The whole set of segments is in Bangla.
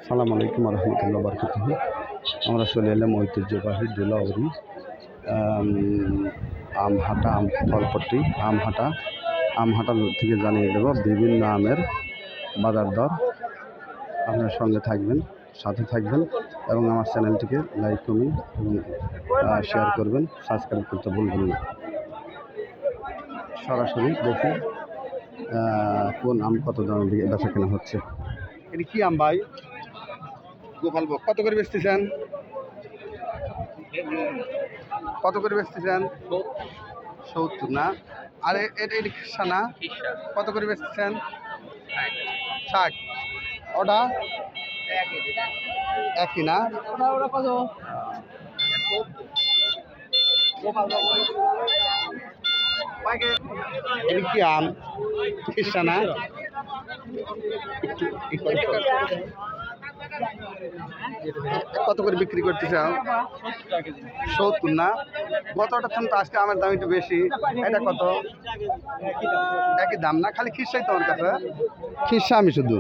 আসসালামু আলাইকুম রহমতুল্লাহ বরকাতুহ। আমরা চলে এলাম ঐতিহ্যবাহী দুলাউরি আমহাটা ফলপট্টি আমহাটা থেকে জানিয়ে দেব বিভিন্ন আমের বাজার দর। আপনার সঙ্গে থাকবেন, সাথে থাকবেন এবং আমার চ্যানেলটিকে লাইক কমেন্ট এবং শেয়ার করবেন, সাবস্ক্রাইব করতে ভুলবেন না। সরাসরি দেখি কোন আম কত দামের দিকে বেচা কেনা হচ্ছে। এটা কি আম ভাই? গোপালভোগ কত করে বেচতেছেন? কত করে বেচতেছেন? 70 না? আর এটা সানা কত করে বেচতেছেন? 60। ওটা একই না? এটা কি আম? সানা কত করে বিক্রি করতেছে? 70 না? গতটা তো আজকে আমের দাম একটু বেশি। এটা কত? একই দাম না? খালি খিসাই তোমার কাছে? খিসা আমি শুধু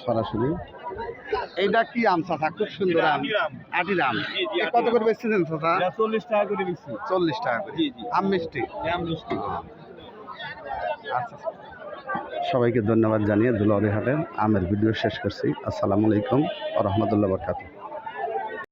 সরাসরি। এইটা কি আম চাচা? খুব সুন্দর আম, আটির আম। কত করে বেচতেছেন চাচা? 40 টাকা করে বেশি। 40 টাকা করে। আম মিষ্টি? আম মিষ্টি। আচ্ছা, সবাইকে ধন্যবাদ জানিয়ে দুলাউরি হাটের আমের ভিডিও শেষ করছি। আসসালামু আলাইকুম ওয়া রাহমাতুল্লাহি ওয়া বারাকাতুহু।